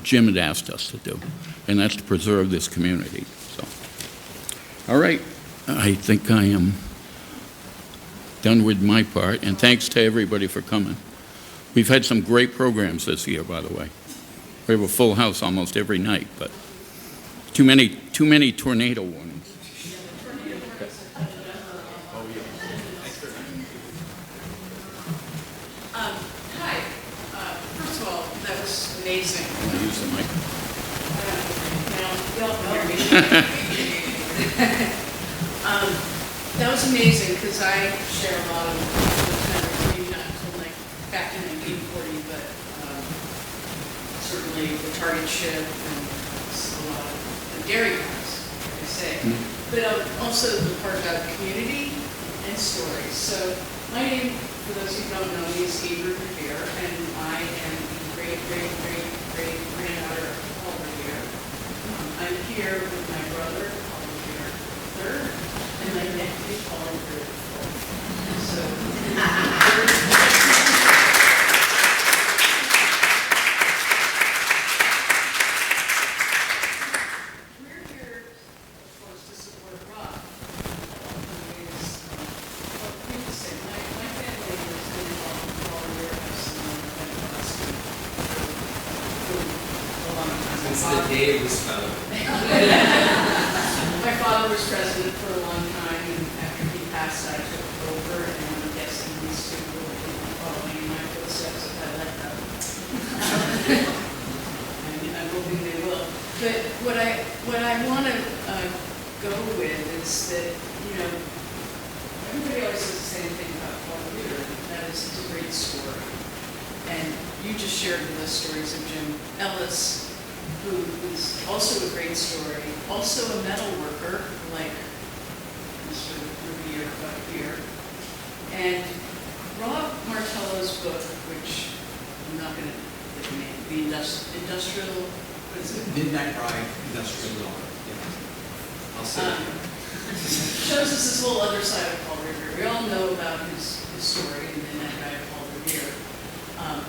Jim had asked us to do, and that's to preserve this community. So, all right, I think I am done with my part, and thanks to everybody for coming. We've had some great programs this year, by the way. We have a full house almost every night, but too many tornado warnings. Hi. First of all, that was amazing. Can I use the mic? Y'all can hear me. That was amazing because I share a lot of the kind of maybe not until like back in 1940, but certainly the target ship and a lot of the dairy cows, like I say. But also the part about community and stories. So my name, for those who don't know me, is Revere, and I am the great-great-great-great-granddaughter of Paul Revere. I'm here with my brother, Paul Revere III, and my nephew, Paul Revere IV. So, we're here, of course, to support Rob. Who is, well, let me say, my family has been involved in Paul Revere House for a long time. Since the day it was founded. My father was president for a long time, and after he passed, I took over, and I'm guessing these two will be following in my footsteps if I let them. And I'm hoping they will. But what I want to go with is that, everybody always says the same thing about Paul Revere, and that is it's a great story. And you just shared with us stories of Jim Ellis, who is also a great story, also a metal worker, like Mr. Revere up here. And Rob Martello's book, which I'm not going to get the name, the industrial, what is it? Midnight Ride, Industrial Law. Yeah. I'll say it. Shows us this whole other side of Paul Revere. We all know about his story, and then that guy Paul Revere.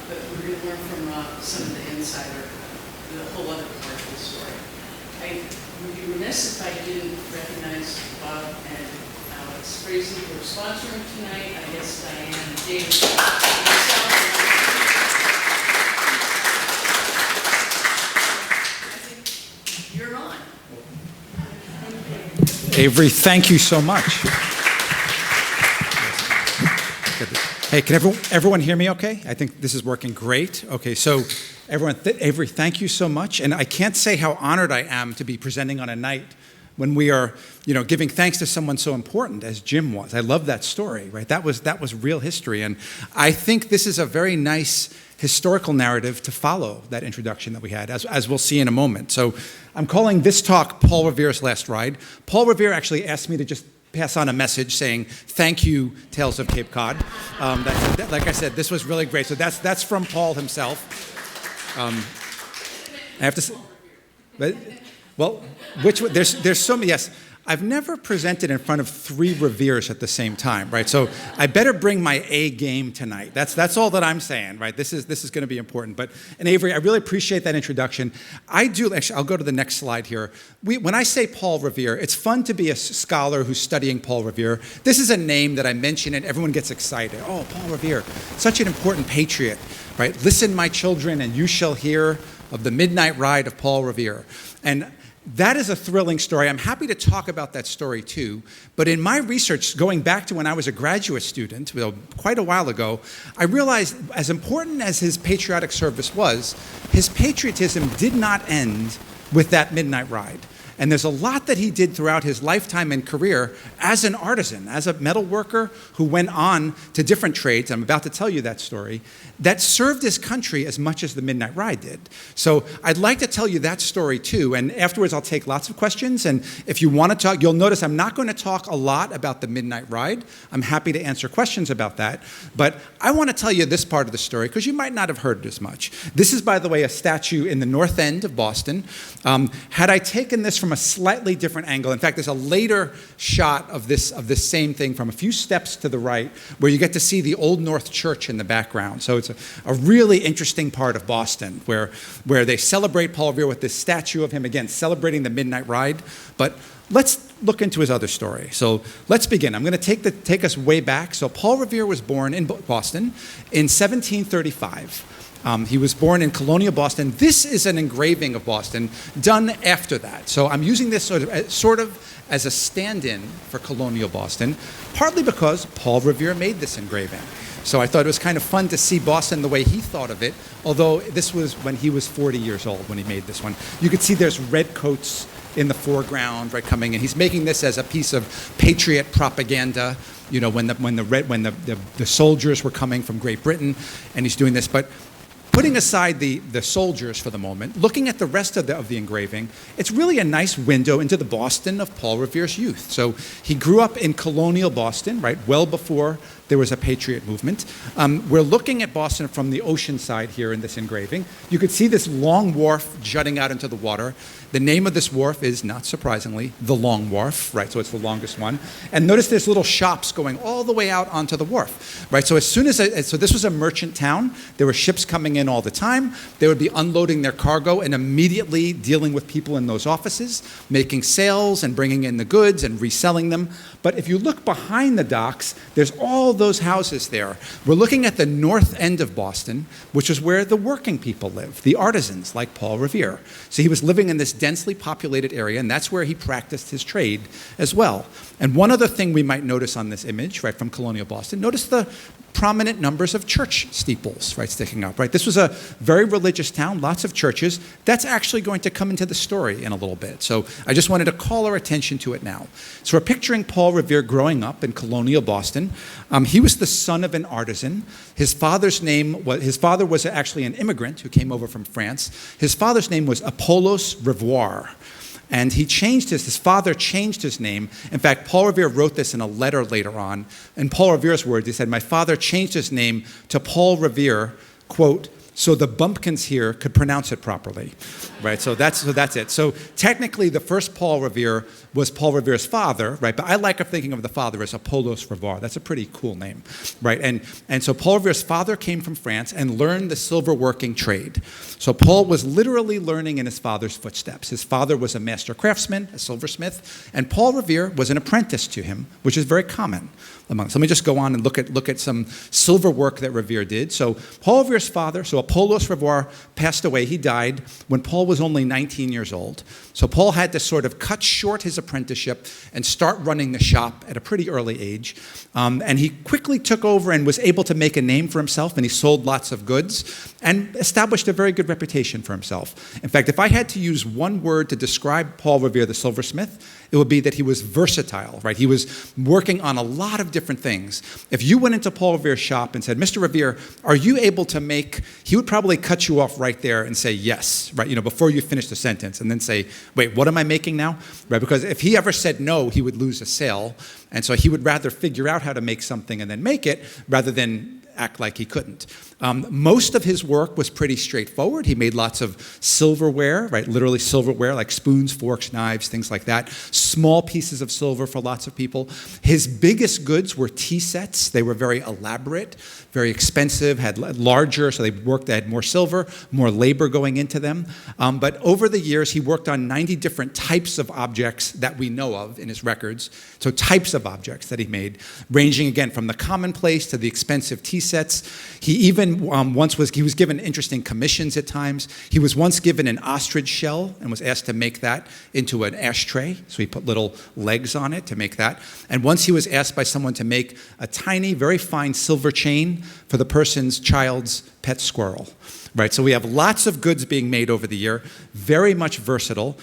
But we're going to learn from Rob some of the insider, the whole other part of the story. I would be remiss if I didn't recognize Bob and Alex Frazee, who are sponsoring tonight. I guess Diane and Dave. I think you're on. Avery, thank you so much. Hey, can everyone hear me okay? I think this is working great. Okay, so everyone, Avery, thank you so much. And I can't say how honored I am to be presenting on a night when we are, giving thanks to someone so important as Jim was. I love that story, right? That was real history. And I think this is a very nice historical narrative to follow that introduction that we had, as we'll see in a moment. So I'm calling this talk Paul Revere's Last Ride. Paul Revere actually asked me to just pass on a message saying, thank you, Tales of Cape Cod. Like I said, this was really great. So that's from Paul himself. I have to say, well, which one? There's so many, yes. I've never presented in front of 3 Reveres at the same time, right? So I better bring my A game tonight. That's all that I'm saying, right? This is going to be important. And Avery, I really appreciate that introduction. Actually, I'll go to the next slide here. When I say Paul Revere, it's fun to be a scholar who's studying Paul Revere. This is a name that I mention and everyone gets excited. Oh, Paul Revere, such an important patriot, right? Listen, my children, and you shall hear of the midnight ride of Paul Revere. And that is a thrilling story. I'm happy to talk about that story too. But in my research, going back to when I was a graduate student, quite a while ago, I realized as important as his patriotic service was, his patriotism did not end with that midnight ride. And there's a lot that he did throughout his lifetime and career as an artisan, as a metal worker who went on to different trades. I'm about to tell you that story, that served his country as much as the Midnight Ride did. So I'd like to tell you that story too. And afterwards, I'll take lots of questions. And if you want to talk, you'll notice I'm not going to talk a lot about the Midnight Ride. I'm happy to answer questions about that. But I want to tell you this part of the story because you might not have heard it as much. This is, by the way, a statue in the North End of Boston. Had I taken this from a slightly different angle, in fact, there's a later shot of this same thing from a few steps to the right where you get to see the Old North Church in the background. So it's a really interesting part of Boston where they celebrate Paul Revere with this statue of him, again, celebrating the Midnight Ride. But let's look into his other story. So let's begin. I'm going to take us way back. So Paul Revere was born in Boston in 1735. He was born in colonial Boston. This is an engraving of Boston done after that. So I'm using this sort of as a stand-in for colonial Boston, partly because Paul Revere made this engraving. So I thought it was kind of fun to see Boston the way he thought of it, although this was when he was 40 years old when he made this one. You could see there's red coats in the foreground, right, coming in. He's making this as a piece of patriot propaganda, you know, when the soldiers were coming from Great Britain, and he's doing this. But putting aside the soldiers for the moment, looking at the rest of the engraving, it's really a nice window into the Boston of Paul Revere's youth. So he grew up in colonial Boston, right, well before there was a patriot movement. We're looking at Boston from the ocean side here in this engraving. You could see this long wharf jutting out into the water. The name of this wharf is, not surprisingly, the Long Wharf, right? So it's the longest one. And notice there's little shops going all the way out onto the wharf, right? So so this was a merchant town. There were ships coming in all the time. They would be unloading their cargo and immediately dealing with people in those offices, making sales and bringing in the goods and reselling them. But if you look behind the docks, there's all those houses there. We're looking at the north end of Boston, which is where the working people live, the artisans like Paul Revere. So he was living in this densely populated area, and that's where he practiced his trade as well. And one other thing we might notice on this image, right, from colonial Boston, notice the prominent numbers of church steeples, right, sticking up, right? This was a very religious town, lots of churches. That's actually going to come into the story in a little bit. So I just wanted to call our attention to it now. So we're picturing Paul Revere growing up in colonial Boston. He was the son of an artisan. His father was actually an immigrant who came over from France. His father's name was Apollos Revere. And his father changed his name. In fact, Paul Revere wrote this in a letter later on. In Paul Revere's words, he said, "My father changed his name to Paul Revere, quote, so the bumpkins here could pronounce it properly," right? So that's it. So technically, the first Paul Revere was Paul Revere's father, right? But I like thinking of the father as Apollos Revere. That's a pretty cool name, right? And so Paul Revere's father came from France and learned the silver working trade. So Paul was literally learning in his father's footsteps. His father was a master craftsman, a silversmith, and Paul Revere was an apprentice to him, which is very common among. So let me just go on and look at some silver work that Revere did. So Paul Revere's father, so Apollos Revere, passed away. He died when Paul was only 19 years old. So Paul had to sort of cut short his apprenticeship and start running the shop at a pretty early age. And he quickly took over and was able to make a name for himself, and he sold lots of goods and established a very good reputation for himself. In fact, if I had to use one word to describe Paul Revere, the silversmith, it would be that he was versatile, right? He was working on a lot of different things. If you went into Paul Revere's shop and said, "Mr. Revere, are you able to make," he would probably cut you off right there and say yes, right? You know, before you finish the sentence, and then say, "Wait, what am I making now?" Right? Because if he ever said no, he would lose a sale. And so he would rather figure out how to make something and then make it rather than act like he couldn't. Most of his work was pretty straightforward. He made lots of silverware, right? Literally silverware, like spoons, forks, knives, things like that. Small pieces of silver for lots of people. His biggest goods were tea sets. They were very elaborate, very expensive, had larger, so they had more silver, more labor going into them. But over the years, he worked on 90 different types of objects that we know of in his records. So types of objects that he made, ranging again from the commonplace to the expensive tea sets. He even he was given interesting commissions at times. He was once given an ostrich shell and was asked to make that into an ashtray. So he put little legs on it to make that. And once he was asked by someone to make a tiny, very fine silver chain for the person's child's pet squirrel, right? So we have lots of goods being made over the year, very much versatile.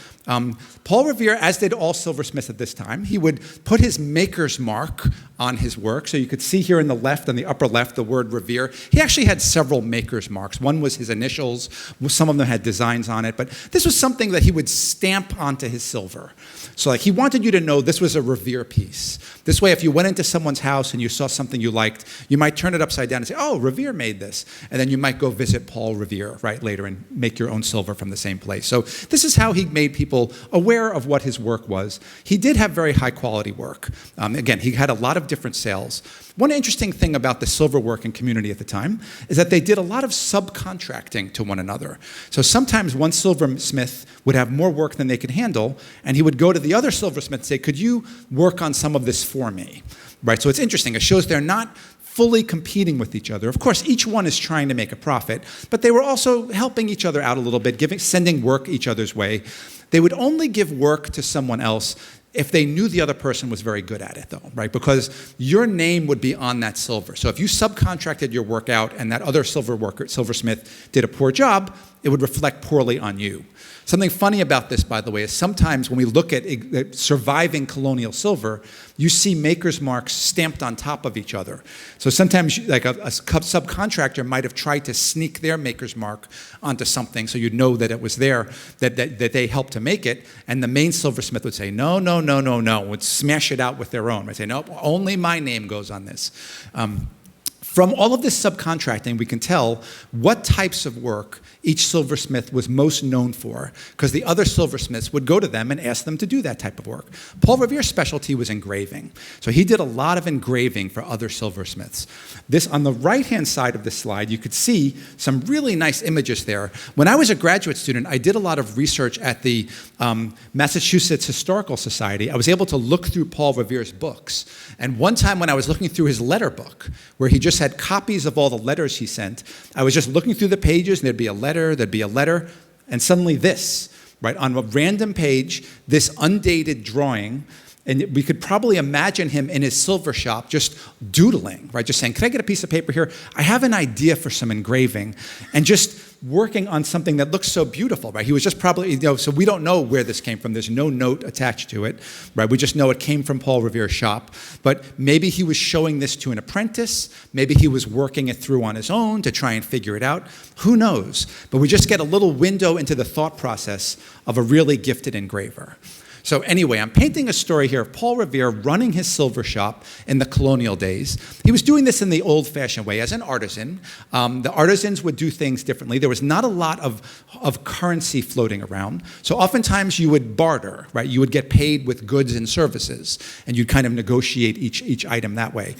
Paul Revere, as did all silversmiths at this time, he would put his maker's mark on his work. So you could see here in the left, on the upper left, the word Revere. He actually had several maker's marks. One was his initials. Some of them had designs on it. But this was something that he would stamp onto his silver. So like he wanted you to know this was a Revere piece. This way, if you went into someone's house and you saw something you liked, you might turn it upside down and say, oh, Revere made this. And then you might go visit Paul Revere, right, later and make your own silver from the same place. So this is how he made people aware of what his work was. He did have very high quality work. Again, he had a lot of different sales. One interesting thing about the silverworking community at the time is that they did a lot of subcontracting to one another. So sometimes one silversmith would have more work than they could handle, and he would go to the other silversmith and say, could you work on some of this for me? Right, so it's interesting. It shows they're not fully competing with each other. Of course, each one is trying to make a profit, but they were also helping each other out a little bit, sending work each other's way. They would only give work to someone else if they knew the other person was very good at it, though, right? Because your name would be on that silver. So if you subcontracted your work out and that other silversmith did a poor job, it would reflect poorly on you. Something funny about this, by the way, is sometimes when we look at surviving colonial silver, you see maker's marks stamped on top of each other. So sometimes like a subcontractor might have tried to sneak their maker's mark onto something so you'd know that it was there, that they helped to make it, and the main silversmith would say, no, would smash it out with their own. They'd say, no, only my name goes on this. From all of this subcontracting, we can tell what types of work each silversmith was most known for, because the other silversmiths would go to them and ask them to do that type of work. Paul Revere's specialty was engraving. So he did a lot of engraving for other silversmiths. This, on the right-hand side of this slide, you could see some really nice images there. When I was a graduate student, I did a lot of research at the Massachusetts Historical Society. I was able to look through Paul Revere's books. And one time when I was looking through his letter book, where he just had copies of all the letters he sent, I was just looking through the pages, and there'd be a letter, and suddenly this, right, on a random page, this undated drawing, and we could probably imagine him in his silver shop just doodling, right, just saying, can I get a piece of paper here? I have an idea for some engraving, and just working on something that looks so beautiful, right? He was just probably, so we don't know where this came from. There's no note attached to it, right? We just know it came from Paul Revere's shop. But maybe he was showing this to an apprentice. Maybe he was working it through on his own to try and figure it out. Who knows? But we just get a little window into the thought process of a really gifted engraver. So anyway, I'm painting a story here of Paul Revere running his silver shop in the colonial days. He was doing this in the old-fashioned way as an artisan. The artisans would do things differently. There was not a lot of currency floating around. So oftentimes you would barter, right? You would get paid with goods and services, and you'd kind of negotiate each item that way.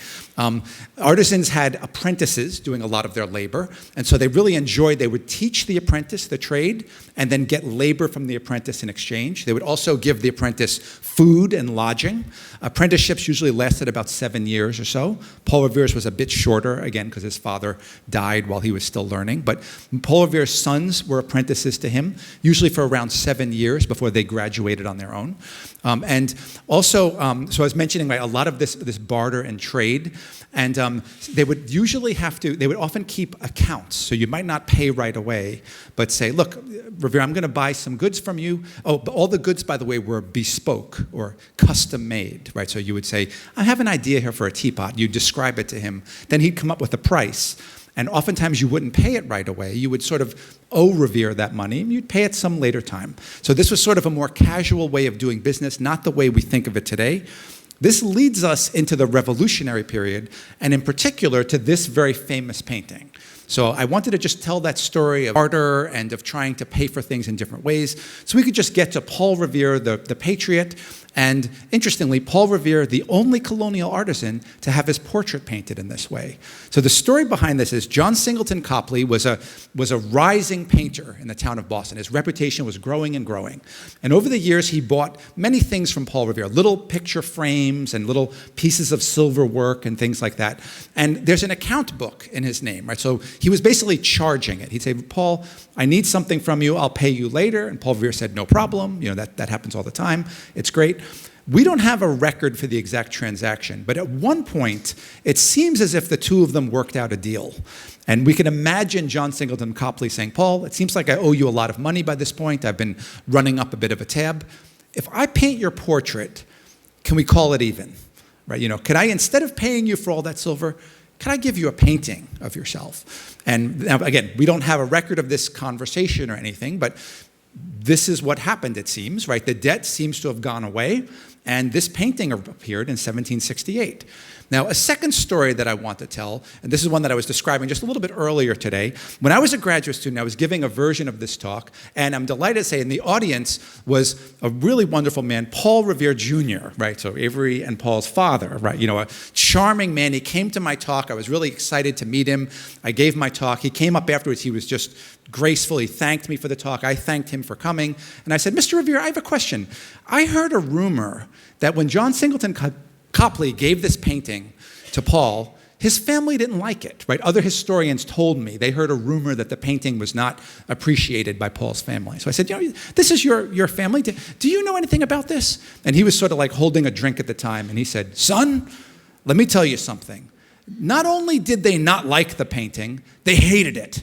Artisans had apprentices doing a lot of their labor, and so they really enjoyed, they would teach the apprentice the trade and then get labor from the apprentice in exchange. They would also give the apprentice food and lodging. Apprenticeships usually lasted about 7 years or so. Paul Revere's was a bit shorter, again, because his father died while he was still learning. But Paul Revere's sons were apprentices to him, usually for around 7 years before they graduated on their own. And also, so I was mentioning, right, a lot of this barter and trade. And they would often keep accounts. So you might not pay right away, but say, look, Revere, I'm going to buy some goods from you. Oh, but all the goods, by the way, were bespoke or custom made, right? So you would say, I have an idea here for a teapot. You describe it to him. Then he'd come up with a price. And oftentimes you wouldn't pay it right away. You would sort of owe Revere that money, and you'd pay it some later time. So this was sort of a more casual way of doing business, not the way we think of it today. This leads us into the Revolutionary period, and in particular to this very famous painting. So I wanted to just tell that story of barter and of trying to pay for things in different ways, so we could just get to Paul Revere, the Patriot, and interestingly, Paul Revere, the only colonial artisan to have his portrait painted in this way. So the story behind this is John Singleton Copley was a rising painter in the town of Boston. His reputation was growing and growing. And over the years, he bought many things from Paul Revere, little picture frames and little pieces of silver work and things like that. And there's an account book in his name, right? So he was basically charging it. He'd say, Paul, I need something from you. I'll pay you later. And Paul Revere said, no problem. That happens all the time. It's great. We don't have a record for the exact transaction, but at one point, it seems as if the two of them worked out a deal. And we can imagine John Singleton Copley saying, Paul, it seems like I owe you a lot of money by this point. I've been running up a bit of a tab. If I paint your portrait, can we call it even? Right? Could I, instead of paying you for all that silver, could I give you a painting of yourself? And now, again, we don't have a record of this conversation or anything, but this is what happened, it seems, right? The debt seems to have gone away, and this painting appeared in 1768. Now, a second story that I want to tell, and this is one that I was describing just a little bit earlier today. When I was a graduate student, I was giving a version of this talk, and I'm delighted to say in the audience was a really wonderful man, Paul Revere Jr., right? So Avery and Paul's father, right? A charming man. He came to my talk. I was really excited to meet him. I gave my talk. He came up afterwards. He was just graceful. He thanked me for the talk. I thanked him for coming. And I said, Mr. Revere, I have a question. I heard a rumor that when John Singleton Copley gave this painting to Paul, his family didn't like it, right? Other historians told me they heard a rumor that the painting was not appreciated by Paul's family. So I said, this is your family. Do you know anything about this? And he was sort of like holding a drink at the time, and he said, son, let me tell you something. Not only did they not like the painting, they hated it.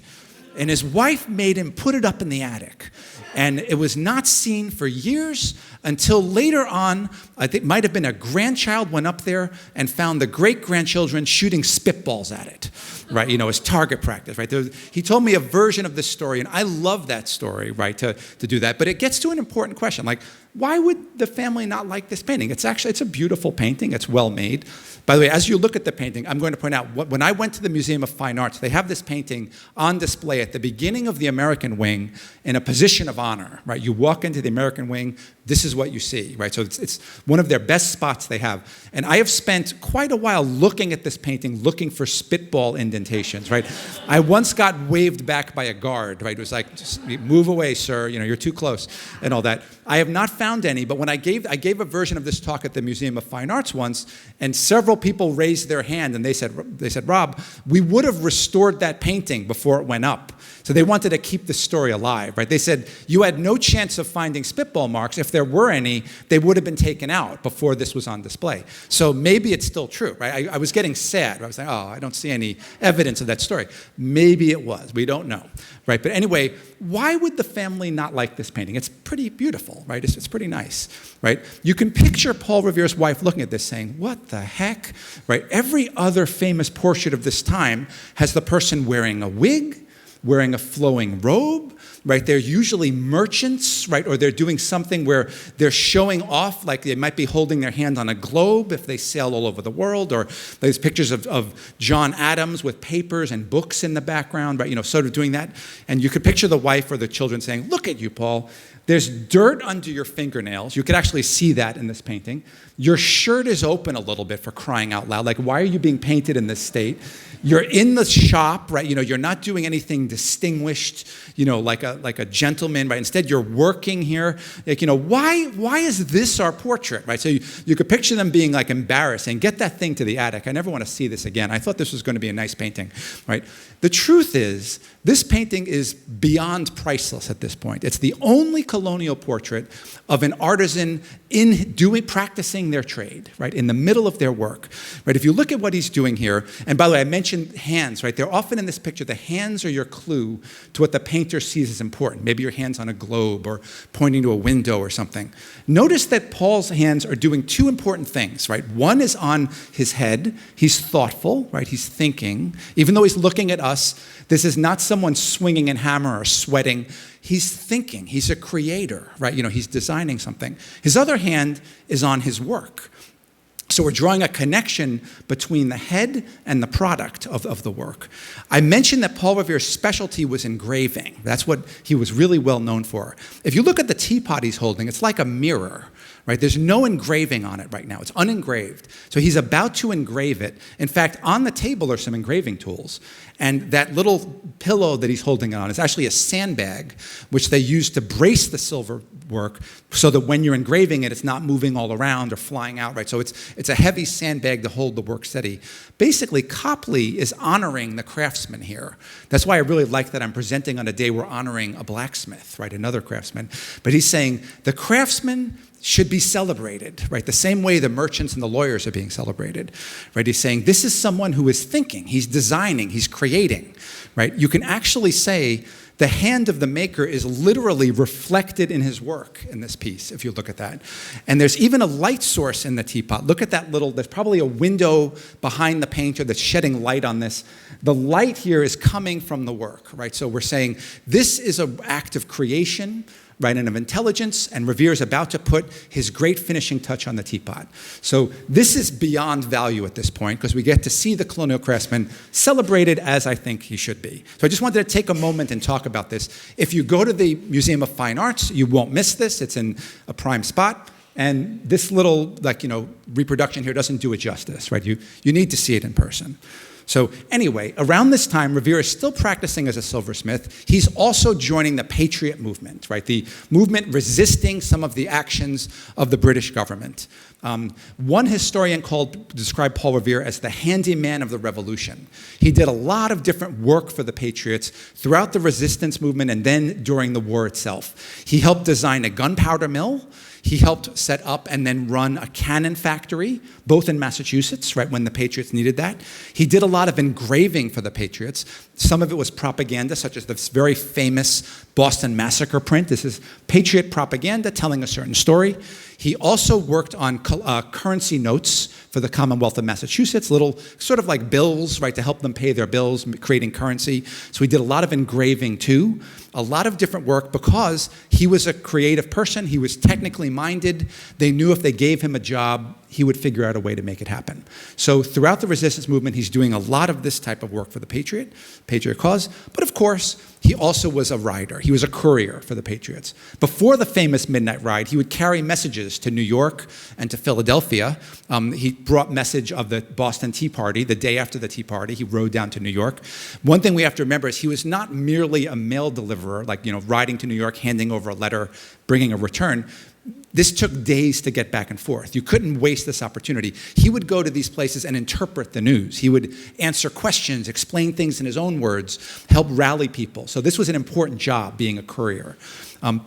And his wife made him put it up in the attic. And it was not seen for years until later on, I think it might have been a grandchild went up there and found the great-grandchildren shooting spitballs at it, right? As target practice, right? He told me a version of this story, and I love that story, right, to do that. But it gets to an important question, like, why would the family not like this painting? It's a beautiful painting. It's well made. By the way, as you look at the painting, I'm going to point out, when I went to the Museum of Fine Arts, they have this painting on display at the beginning of the American wing in a position of honor, right? You walk into the American wing, this is what you see, right? So it's one of their best spots they have. And I have spent quite a while looking at this painting, looking for spitball indentations, right? I once got waved back by a guard, right? It was like, just move away, sir, you're too close, and all that. I have not found any, but when I gave a version of this talk at the Museum of Fine Arts once, and several people raised their hand, and they said, Rob, we would have restored that painting before it went up. So they wanted to keep the story alive, right? They said, you had no chance of finding spitball marks. If there were any, they would have been taken out before this was on display. So maybe it's still true, right? I was getting sad. I was like, I don't see any evidence of that story. Maybe it was. We don't know, right? But anyway, why would the family not like this painting? It's pretty beautiful, right? It's pretty nice, right? You can picture Paul Revere's wife looking at this saying, what the heck, right? Every other famous portrait of this time has the person wearing a wig, wearing a flowing robe, right? They're usually merchants, right? Or they're doing something where they're showing off, like they might be holding their hand on a globe if they sail all over the world, or there's pictures of John Adams with papers and books in the background, right? Sort of doing that. And you could picture the wife or the children saying, look at you, Paul. There's dirt under your fingernails. You could actually see that in this painting. Your shirt is open a little bit, for crying out loud. Like, why are you being painted in this state? You're in the shop, right? You're not doing anything distinguished, like a gentleman, right? Instead, you're working here. Like, why is this our portrait, right? So you could picture them being like embarrassed, saying, get that thing to the attic. I never want to see this again. I thought this was going to be a nice painting, right? The truth is, this painting is beyond priceless at this point. It's the only colonial portrait of an artisan practicing their trade, right, in the middle of their work, right? If you look at what he's doing here, and by the way, I mentioned hands, right? They're often in this picture, the hands are your clue to what the painter sees as important. Maybe your hand's on a globe or pointing to a window or something. Notice that Paul's hands are doing two important things, right? One is on his head. He's thoughtful, right? He's thinking. Even though he's looking at us, this is not someone swinging a hammer or sweating. He's thinking. He's a creator, right? He's designing something. His other hand is on his work. So we're drawing a connection between the head and the product of the work. I mentioned that Paul Revere's specialty was engraving. That's what he was really well known for. If you look at the teapot he's holding, it's like a mirror, right? There's no engraving on it right now. It's unengraved. So he's about to engrave it. In fact, on the table are some engraving tools. And that little pillow that he's holding on is actually a sandbag, which they use to brace the silver work so that when you're engraving it, it's not moving all around or flying out, right? So it's a heavy sandbag to hold the work steady. Basically, Copley is honoring the craftsman here. That's why I really like that I'm presenting on a day we're honoring a blacksmith, right? Another craftsman. But he's saying the craftsman should be celebrated, right? The same way the merchants and the lawyers are being celebrated, right? He's saying this is someone who is thinking, he's designing, he's creating, right? You can actually say the hand of the maker is literally reflected in his work in this piece, if you look at that. And there's even a light source in the teapot. Look at that there's probably a window behind the painter that's shedding light on this. The light here is coming from the work, right? So we're saying this is an act of creation, right, and of intelligence, and Revere is about to put his great finishing touch on the teapot. So this is beyond value at this point, because we get to see the colonial craftsman celebrated as I think he should be. So I just wanted to take a moment and talk about this. If you go to the Museum of Fine Arts, you won't miss this. It's in a prime spot. And this little, reproduction here doesn't do it justice, right? You need to see it in person. So anyway, around this time, Revere is still practicing as a silversmith. He's also joining the Patriot movement, right? The movement resisting some of the actions of the British government. One historian described Paul Revere as the handyman of the revolution. He did a lot of different work for the Patriots throughout the resistance movement and then during the war itself. He helped design a gunpowder mill. He helped set up and then run a cannon factory, both in Massachusetts, right, when the Patriots needed that. He did a lot of engraving for the Patriots. Some of it was propaganda, such as this very famous Boston Massacre print. This is Patriot propaganda telling a certain story. He also worked on currency notes for the Commonwealth of Massachusetts, little sort of like bills, right, to help them pay their bills, creating currency. So he did a lot of engraving too, a lot of different work because he was a creative person. He was technically minded. They knew if they gave him a job, he would figure out a way to make it happen. So throughout the resistance movement, he's doing a lot of this type of work for the Patriot cause. But of course, he also was a rider. He was a courier for the Patriots. Before the famous midnight ride, he would carry messages to New York and to Philadelphia. He brought message of the Boston Tea Party. The day after the Tea Party, he rode down to New York. One thing we have to remember is he was not merely a mail deliverer, riding to New York, handing over a letter, bringing a return. This took days to get back and forth. You couldn't waste this opportunity. He would go to these places and interpret the news. He would answer questions, explain things in his own words, help rally people. So this was an important job, being a courier.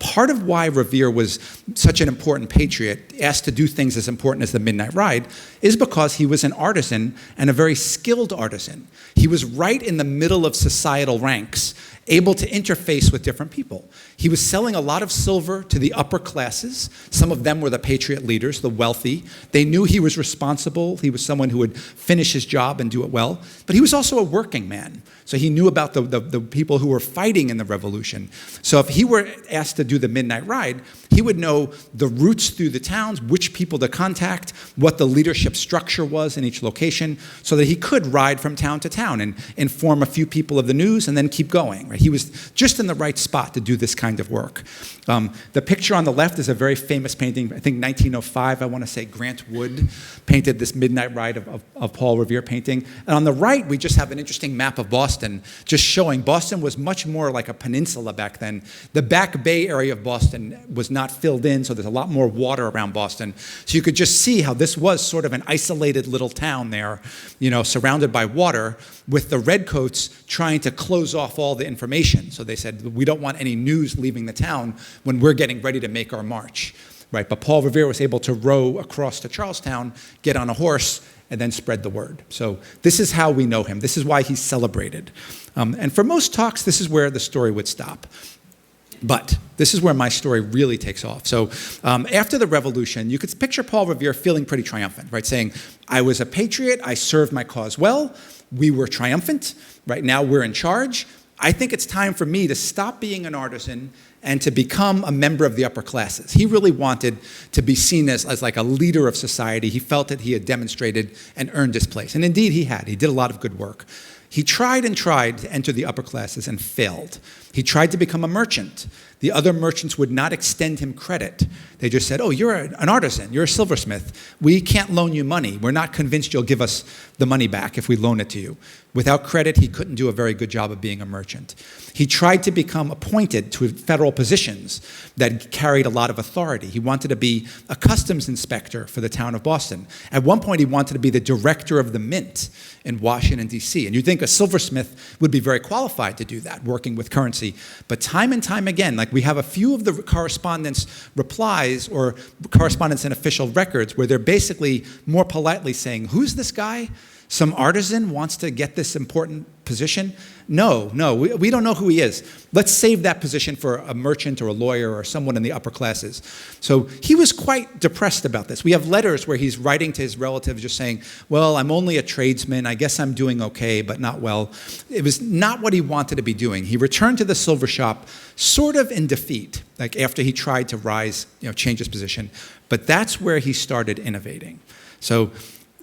Part of why Revere was such an important patriot, asked to do things as important as the Midnight Ride, is because he was an artisan and a very skilled artisan. He was right in the middle of societal ranks, able to interface with different people. He was selling a lot of silver to the upper classes. Some of them were the Patriot leaders, the wealthy. They knew he was responsible. He was someone who would finish his job and do it well. But he was also a working man. So he knew about the people who were fighting in the revolution. So if he were asked to do the Midnight Ride, he would know the routes through the towns, which people to contact, what the leadership structure was in each location, so that he could ride from town to town and inform a few people of the news and then keep going. Right? He was just in the right spot to do this kind of work. The picture on the left is a very famous painting, I think 1905, I want to say Grant Wood painted this Midnight Ride of Paul Revere painting. And on the right, we just have an interesting map of Boston, just showing Boston was much more like a peninsula back then. The Back Bay area of Boston was not filled in, so there's a lot more water around Boston. So you could just see how this was sort of an isolated little town there, surrounded by water, with the redcoats trying to close off all the information. So they said, we don't want any news leaving the town when we're getting ready to make our march. Right? But Paul Revere was able to row across to Charlestown, get on a horse, and then spread the word. So this is how we know him. This is why he's celebrated. And for most talks, this is where the story would stop. But this is where my story really takes off. So after the revolution, you could picture Paul Revere feeling pretty triumphant, right? Saying, I was a patriot, I served my cause well, we were triumphant, right? Now we're in charge. I think it's time for me to stop being an artisan and to become a member of the upper classes. He really wanted to be seen as like a leader of society. He felt that he had demonstrated and earned his place. And indeed he had. He did a lot of good work. He tried and tried to enter the upper classes and failed. He tried to become a merchant. The other merchants would not extend him credit. They just said, oh, you're an artisan, you're a silversmith. We can't loan you money. We're not convinced you'll give us the money back if we loan it to you. Without credit, he couldn't do a very good job of being a merchant. He tried to become appointed to federal positions that carried a lot of authority. He wanted to be a customs inspector for the town of Boston. At one point, he wanted to be the director of the mint in Washington, D.C. And you'd think a silversmith would be very qualified to do that, working with currency controversy. But time and time again, like we have a few of the correspondence replies or correspondence in official records where they're basically more politely saying, who's this guy? Some artisan wants to get this important position? No, we don't know who he is. Let's save that position for a merchant or a lawyer or someone in the upper classes. So he was quite depressed about this. We have letters where he's writing to his relatives just saying, well, I'm only a tradesman. I guess I'm doing okay, but not well. It was not what he wanted to be doing. He returned to the silver shop sort of in defeat, like after he tried to rise, change his position. But that's where he started innovating. So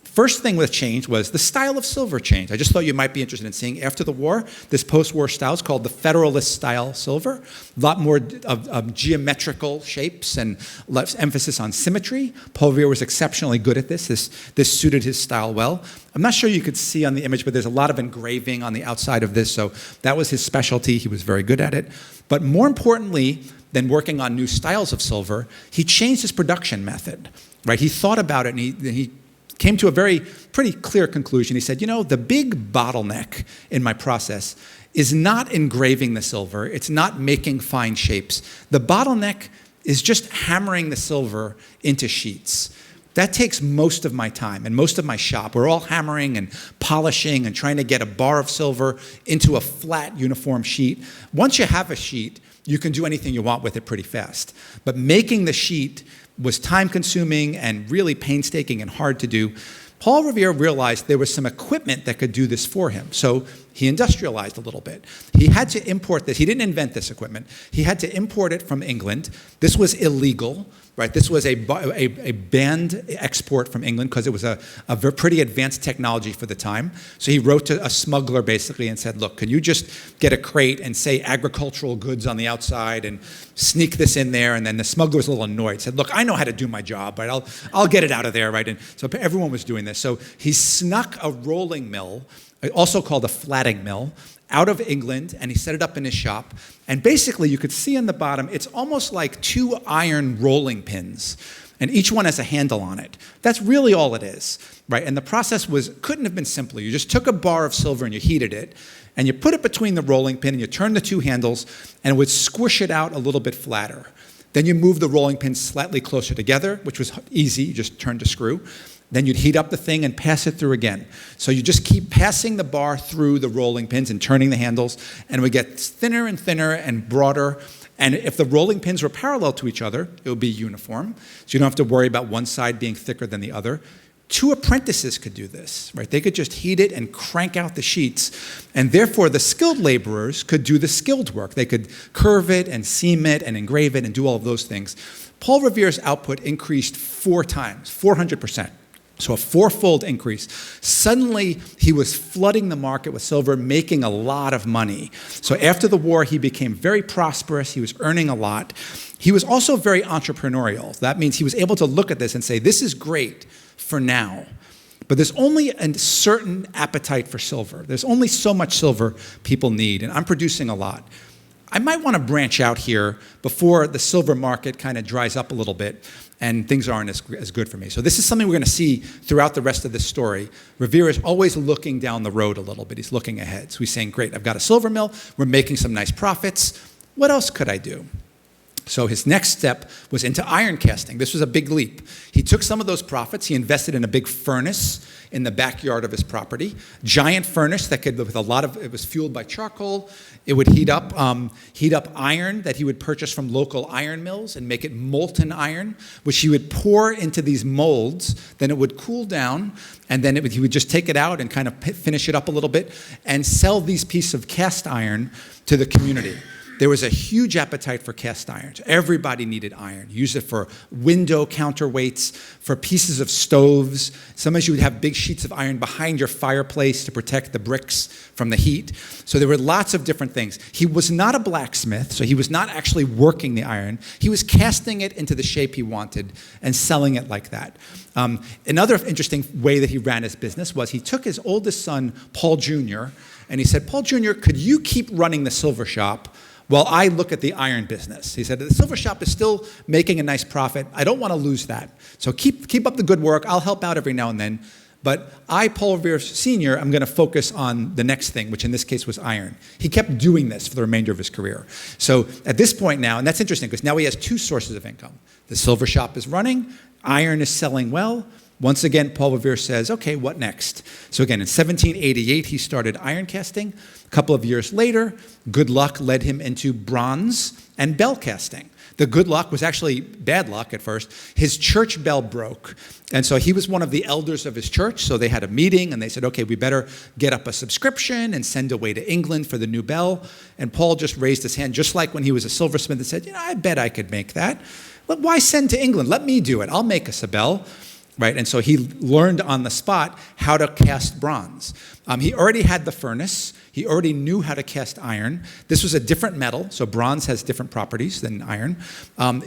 first thing with change was the style of silver change. I just thought you might be interested in seeing after the war, this post-war style is called the Federalist style silver. A lot more of geometrical shapes and less emphasis on symmetry. Paul Revere was exceptionally good at this. This suited his style well. I'm not sure you could see on the image, but there's a lot of engraving on the outside of this, so that was his specialty. He was very good at it. But more importantly than working on new styles of silver, he changed his production method. Right? He thought about it, and he came to a pretty clear conclusion. He said, the big bottleneck in my process is not engraving the silver. It's not making fine shapes. The bottleneck is just hammering the silver into sheets. That takes most of my time and most of my shop. We're all hammering and polishing and trying to get a bar of silver into a flat, uniform sheet. Once you have a sheet, you can do anything you want with it pretty fast. But making the sheet was time-consuming and really painstaking and hard to do. Paul Revere realized there was some equipment that could do this for him, so he industrialized a little bit. He had to import this. He didn't invent this equipment. He had to import it from England. This was illegal, right? This was a banned export from England because it was a pretty advanced technology for the time. So he wrote to a smuggler basically and said, look, can you just get a crate and say agricultural goods on the outside and sneak this in there? And then the smuggler was a little annoyed, said, look, I know how to do my job, right? I'll get it out of there, right? And so everyone was doing this. So he snuck a rolling mill, also called a flatting mill, out of England, and he set it up in his shop. And basically, you could see on the bottom, it's almost like 2 iron rolling pins, and each one has a handle on it. That's really all it is, right? And the process couldn't have been simpler. You just took a bar of silver and you heated it, and you put it between the rolling pin, and you turn the 2 handles, and it would squish it out a little bit flatter. Then you move the rolling pins slightly closer together, which was easy. You just turned a screw. Then you'd heat up the thing and pass it through again. So you just keep passing the bar through the rolling pins and turning the handles, and it would get thinner and thinner and broader. And if the rolling pins were parallel to each other, it would be uniform. So you don't have to worry about one side being thicker than the other. 2 apprentices could do this, right? They could just heat it and crank out the sheets. And therefore, the skilled laborers could do the skilled work. They could curve it and seam it and engrave it and do all of those things. Paul Revere's output increased 4 times, 400%. So a 4-fold increase. Suddenly, he was flooding the market with silver, making a lot of money. So after the war, he became very prosperous. He was earning a lot. He was also very entrepreneurial. That means he was able to look at this and say, this is great for now, but there's only a certain appetite for silver. There's only so much silver people need, and I'm producing a lot. I might want to branch out here before the silver market kind of dries up a little bit and things aren't as good for me. So this is something we're going to see throughout the rest of this story. Revere is always looking down the road a little bit. He's looking ahead. So he's saying, great, I've got a silver mill. We're making some nice profits. What else could I do? So his next step was into iron casting. This was a big leap. He took some of those profits. He invested in a big furnace in the backyard of his property. Giant furnace that could, with a lot of, it was fueled by charcoal. It would heat up iron that he would purchase from local iron mills and make it molten iron, which he would pour into these molds. Then it would cool down, and then he would just take it out and kind of finish it up a little bit and sell these pieces of cast iron to the community. There was a huge appetite for cast irons. Everybody needed iron. You used it for window counterweights, for pieces of stoves. Sometimes you would have big sheets of iron behind your fireplace to protect the bricks from the heat. So there were lots of different things. He was not a blacksmith, so he was not actually working the iron. He was casting it into the shape he wanted and selling it like that. Another interesting way that he ran his business was he took his oldest son, Paul Jr., and he said, Paul Jr., could you keep running the silver shop while I look at the iron business? He said, the silver shop is still making a nice profit. I don't want to lose that. So keep up the good work. I'll help out every now and then. But I, Paul Revere Sr., I'm going to focus on the next thing, which in this case was iron. He kept doing this for the remainder of his career. So at this point now, and that's interesting because now he has two sources of income. The silver shop is running, iron is selling well. Once again, Paul Revere says, okay, what next? So again, in 1788, he started iron casting. A couple of years later, good luck led him into bronze and bell casting. The good luck was actually bad luck at first. His church bell broke. And so he was one of the elders of his church. So they had a meeting and they said, okay, we better get up a subscription and send away to England for the new bell. And Paul just raised his hand, just like when he was a silversmith, and said, I bet I could make that. But why send to England? Let me do it. I'll make us a bell. Right? And so he learned on the spot how to cast bronze. He already had the furnace. He already knew how to cast iron. This was a different metal, so bronze has different properties than iron.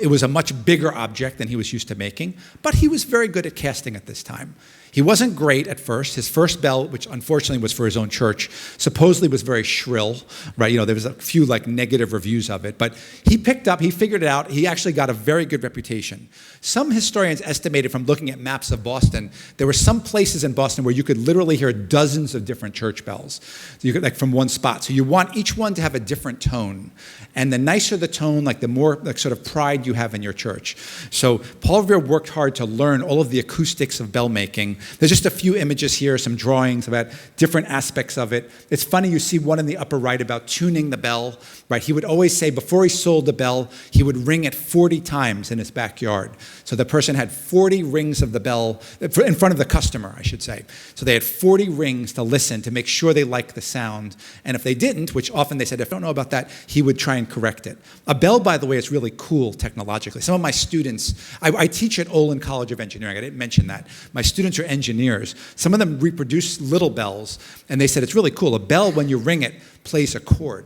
It was a much bigger object than he was used to making, but he was very good at casting at this time. He wasn't great at first. His first bell, which unfortunately was for his own church, supposedly was very shrill, right? There was a few negative reviews of it, but he figured it out. He actually got a very good reputation. Some historians estimated from looking at maps of Boston, there were some places in Boston where you could literally hear dozens of different church bells. So you could, from one spot. So you want each one to have a different tone. And the nicer the tone, the more sort of pride you have in your church. So Paul Revere worked hard to learn all of the acoustics of bell making. There's just a few images here, some drawings about different aspects of it. It's funny, you see one in the upper right about tuning the bell, right? He would always say before he sold the bell, he would ring it 40 times in his backyard. So the person had 40 rings of the bell in front of the customer, I should say. So they had 40 rings to listen to make sure they liked the sound. And if they didn't, which often they said, if I don't know about that, he would try and correct it. A bell, by the way, is really cool technologically. Some of my students, I teach at Olin College of Engineering. I didn't mention that. My students are engineers. Some of them reproduce little bells, and they said it's really cool. A bell, when you ring it, plays a chord.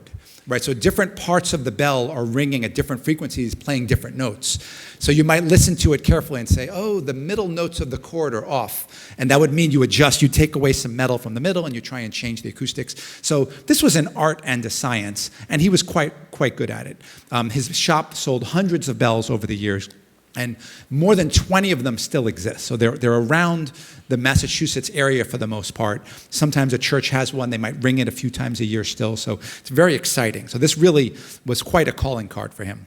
Right, so different parts of the bell are ringing at different frequencies, playing different notes. So you might listen to it carefully and say, oh, the middle notes of the chord are off. And that would mean you adjust, you take away some metal from the middle and you try and change the acoustics. So this was an art and a science, and he was quite good at it. His shop sold hundreds of bells over the years, and more than 20 of them still exist. So they're around the Massachusetts area for the most part. Sometimes a church has one. They might ring it a few times a year still. So it's very exciting. So this really was quite a calling card for him.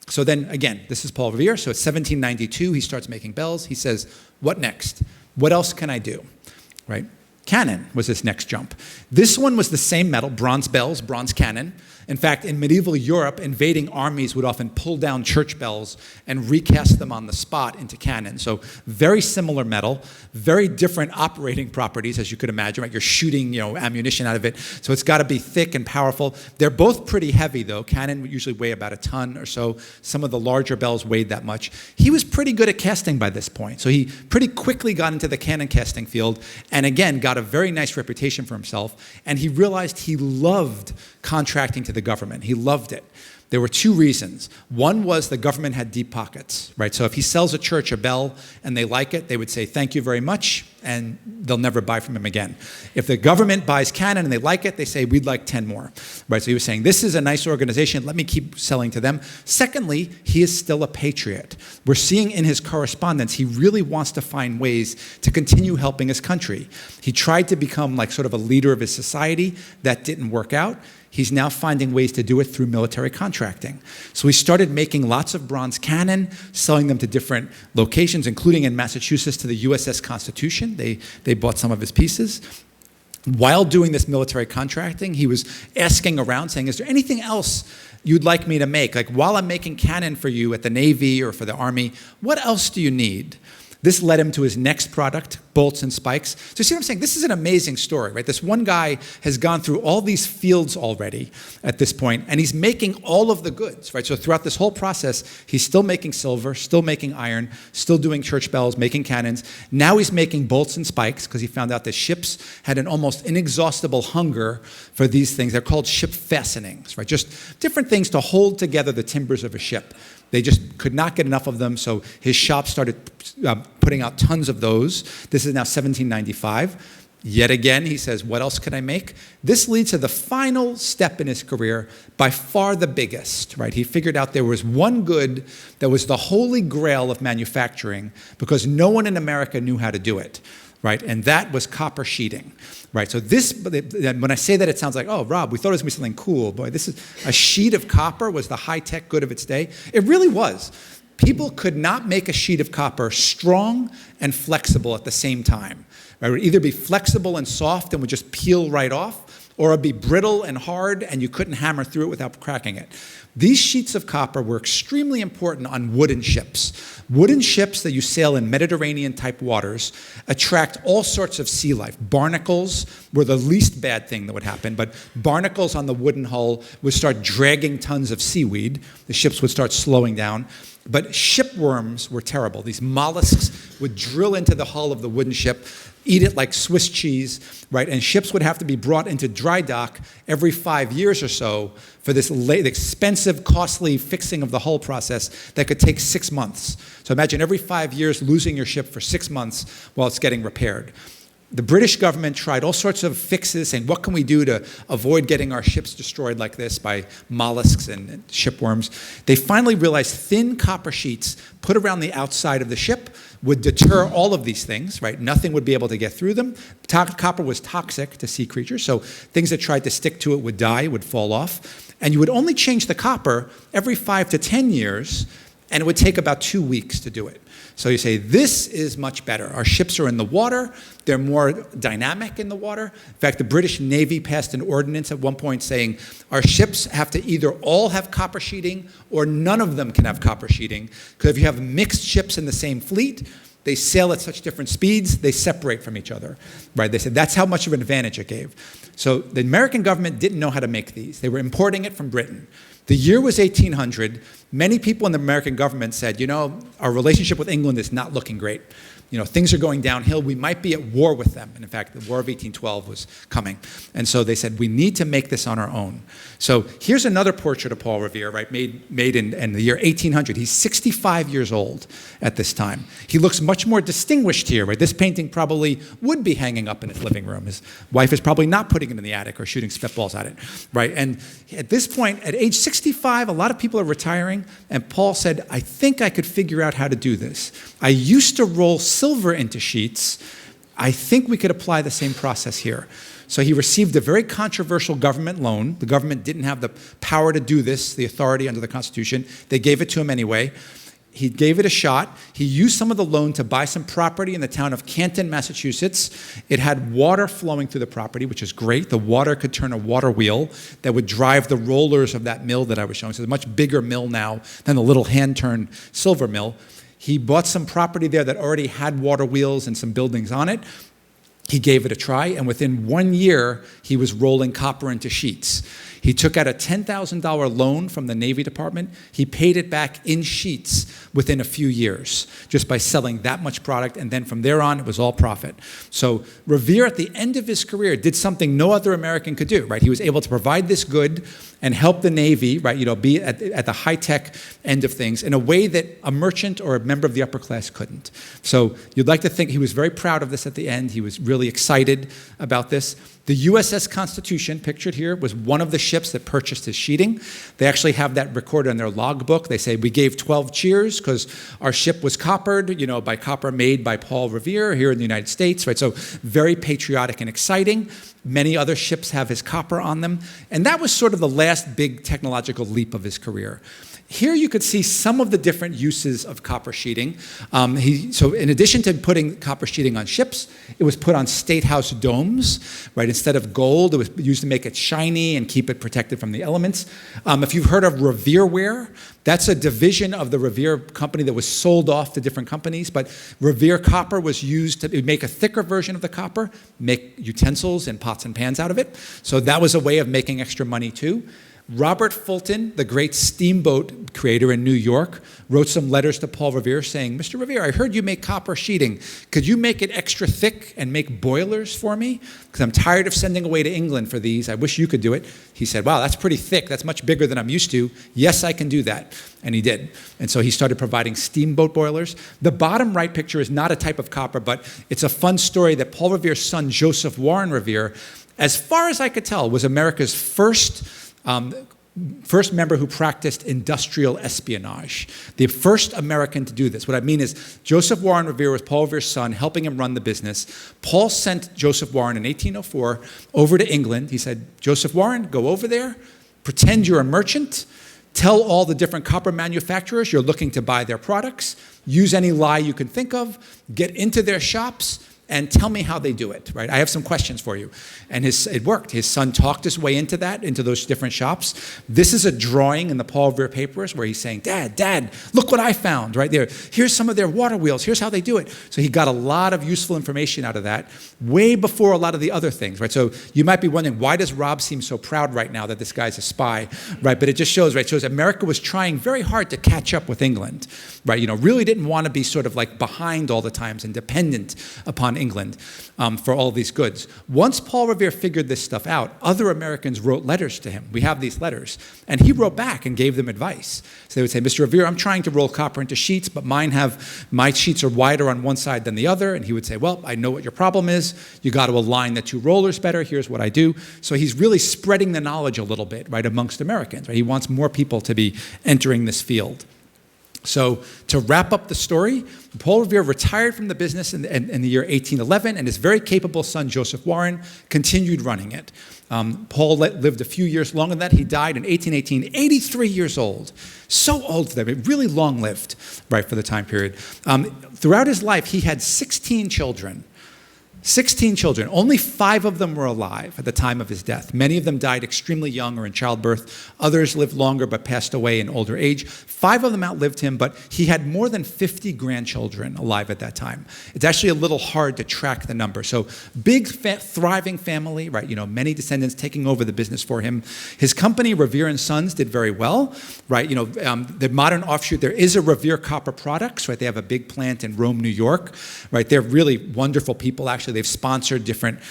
So then, again, this is Paul Revere. So it's 1792. He starts making bells. He says, what next? What else can I do? Right? Cannon was his next jump. This one was the same metal, bronze bells, bronze cannon. In fact, in medieval Europe, invading armies would often pull down church bells and recast them on the spot into cannon. So very similar metal, very different operating properties, as you could imagine, right? You're shooting, ammunition out of it. So it's got to be thick and powerful. They're both pretty heavy, though. Cannon usually weigh about a ton or so. Some of the larger bells weighed that much. He was pretty good at casting by this point. So he pretty quickly got into the cannon casting field and, again, got a very nice reputation for himself. And he realized he loved contracting to the government. He loved it. There were two reasons. One was the government had deep pockets, right? So if he sells a church a bell and they like it, they would say, thank you very much, and they'll never buy from him again. If the government buys cannon and they like it, they say, we'd like 10 more, right? So he was saying, this is a nice organization. Let me keep selling to them. Secondly, he is still a patriot. We're seeing in his correspondence, he really wants to find ways to continue helping his country. He tried to become sort of a leader of his society. That didn't work out. He's now finding ways to do it through military contracting. So he started making lots of bronze cannon, selling them to different locations, including in Massachusetts to the USS Constitution. They bought some of his pieces. While doing this military contracting, he was asking around, saying, is there anything else you'd like me to make? While I'm making cannon for you at the Navy or for the Army, what else do you need? This led him to his next product, bolts and spikes. So you see what I'm saying? This is an amazing story, right? This one guy has gone through all these fields already at this point, and he's making all of the goods, right? So throughout this whole process, he's still making silver, still making iron, still doing church bells, making cannons. Now he's making bolts and spikes because he found out that ships had an almost inexhaustible hunger for these things. They're called ship fastenings, right? Just different things to hold together the timbers of a ship. They just could not get enough of them, so his shop started putting out tons of those. This is now 1795. Yet again, he says, what else can I make? This leads to the final step in his career, by far the biggest, right? He figured out there was one good that was the holy grail of manufacturing because no one in America knew how to do it. right? And that was copper sheeting, right? So this, when I say that, it sounds like, oh, Rob, we thought it was going to be something cool. Boy, this is a sheet of copper was the high-tech good of its day. It really was. People could not make a sheet of copper strong and flexible at the same time. Right? It would either be flexible and soft and would just peel right off, or it would be brittle and hard and you couldn't hammer through it without cracking it. These sheets of copper were extremely important on wooden ships. Wooden ships that you sail in Mediterranean-type waters attract all sorts of sea life. Barnacles were the least bad thing that would happen, but barnacles on the wooden hull would start dragging tons of seaweed. The ships would start slowing down. But shipworms were terrible. These mollusks would drill into the hull of the wooden ship, eat it like Swiss cheese, right? And ships would have to be brought into dry dock every 5 years or so for this expensive, costly fixing of the hull process that could take 6 months. So imagine every 5 years losing your ship for 6 months while it's getting repaired. The British government tried all sorts of fixes, saying, what can we do to avoid getting our ships destroyed like this by mollusks and shipworms? They finally realized thin copper sheets put around the outside of the ship would deter all of these things, right? Nothing would be able to get through them. Copper was toxic to sea creatures, so things that tried to stick to it would die, would fall off. And you would only change the copper every 5 to 10 years, and it would take about 2 weeks to do it. So you say, this is much better. Our ships are in the water. They're more dynamic in the water. In fact, the British Navy passed an ordinance at one point saying our ships have to either all have copper sheeting or none of them can have copper sheeting. Because if you have mixed ships in the same fleet, they sail at such different speeds, they separate from each other. Right? They said that's how much of an advantage it gave. So the American government didn't know how to make these. They were importing it from Britain. The year was 1800. Many people in the American government said, you know, our relationship with England is not looking great. You know, things are going downhill. We might be at war with them. And in fact, the War of 1812 was coming. And so they said, we need to make this on our own. So here's another portrait of Paul Revere, right, made in the year 1800. He's 65 years old at this time. He looks much more distinguished here, right? This painting probably would be hanging up in his living room. His wife is probably not putting it in the attic or shooting spitballs at it, right? And at this point, at age 65, a lot of people are retiring, and Paul said, I think I could figure out how to do this. I used to roll silver into sheets. I think we could apply the same process here. So he received a very controversial government loan. The government didn't have the power to do this, the authority under the Constitution. They gave it to him anyway. He gave it a shot. He used some of the loan to buy some property in the town of Canton, Massachusetts. It had water flowing through the property, which is great. The water could turn a water wheel that would drive the rollers of that mill that I was showing. So it's a much bigger mill now than the little hand-turned silver mill. He bought some property there that already had water wheels and some buildings on it. He gave it a try, and within 1 year, he was rolling copper into sheets. He took out a $10,000 loan from the Navy Department. He paid it back in sheets within a few years, just by selling that much product, and then from there on, it was all profit. So Revere, at the end of his career, did something no other American could do, right? He was able to provide this good and help the Navy, right, you know, be at the high-tech end of things in a way that a merchant or a member of the upper class couldn't. So you'd like to think he was very proud of this at the end. He was really excited about this. The USS Constitution, pictured here, was one of the ships that purchased his sheeting. They actually have that recorded in their logbook. They say, we gave 12 cheers because our ship was coppered, you know, by copper made by Paul Revere here in the United States, right? So very patriotic and exciting. Many other ships have his copper on them. And that was sort of the last big technological leap of his career. Here you could see some of the different uses of copper sheeting. So in addition to putting copper sheeting on ships, it was put on State House domes, right? Instead of gold, it was used to make it shiny and keep it protected from the elements. If you've heard of Revereware, that's a division of the Revere company that was sold off to different companies, but Revere copper was used to make a thicker version of the copper, make utensils and pots and pans out of it. So that was a way of making extra money too. Robert Fulton, the great steamboat creator in New York, wrote some letters to Paul Revere saying, Mr. Revere, I heard you make copper sheeting. Could you make it extra thick and make boilers for me? Because I'm tired of sending away to England for these. I wish you could do it. He said, wow, that's pretty thick. That's much bigger than I'm used to. Yes, I can do that. And he did. And so he started providing steamboat boilers. The bottom right picture is not a type of copper, but it's a fun story that Paul Revere's son, Joseph Warren Revere, as far as I could tell, was America's first first member who practiced industrial espionage, the first American to do this. What I mean is Joseph Warren Revere was Paul Revere's son, helping him run the business. Paul sent Joseph Warren in 1804 over to England. He said, Joseph Warren, go over there, pretend you're a merchant, tell all the different copper manufacturers you're looking to buy their products, use any lie you can think of, get into their shops, and tell me how they do it, right? I have some questions for you. And it worked. His son talked his way into those different shops. This is a drawing in the Paul Revere papers where he's saying, Dad, look what I found, right there. Here's some of their water wheels. Here's how they do it. So he got a lot of useful information out of that, way before a lot of the other things, right? So you might be wondering, why does Rob seem so proud right now that this guy's a spy, right? But it just shows, right? It shows America was trying very hard to catch up with England, right? Really didn't want to be sort of like behind all the times and dependent upon England for all these goods. Once Paul Revere figured this stuff out, other Americans wrote letters to him. We have these letters. And he wrote back and gave them advice. So they would say, Mr. Revere, I'm trying to roll copper into sheets, but my sheets are wider on one side than the other. And he would say, well, I know what your problem is. You got to align the two rollers better. Here's what I do. So he's really spreading the knowledge a little bit, right, amongst Americans. Right? He wants more people to be entering this field. So to wrap up the story, Paul Revere retired from the business in the year 1811, and his very capable son, Joseph Warren, continued running it. Paul lived a few years longer than that. He died in 1818, 83 years old. So old for them, really long-lived, right, for the time period. Throughout his life, he had 16 children. 16 children. Only 5 of them were alive at the time of his death. Many of them died extremely young or in childbirth. Others lived longer but passed away in older age. 5 of them outlived him, but he had more than 50 grandchildren alive at that time. It's actually a little hard to track the number. So big, thriving family, right? Many descendants taking over the business for him. His company, Revere and Sons, did very well, right? The modern offshoot, there is a Revere Copper Products, right? They have a big plant in Rome, New York, right? They're really wonderful people, actually. They've sponsored different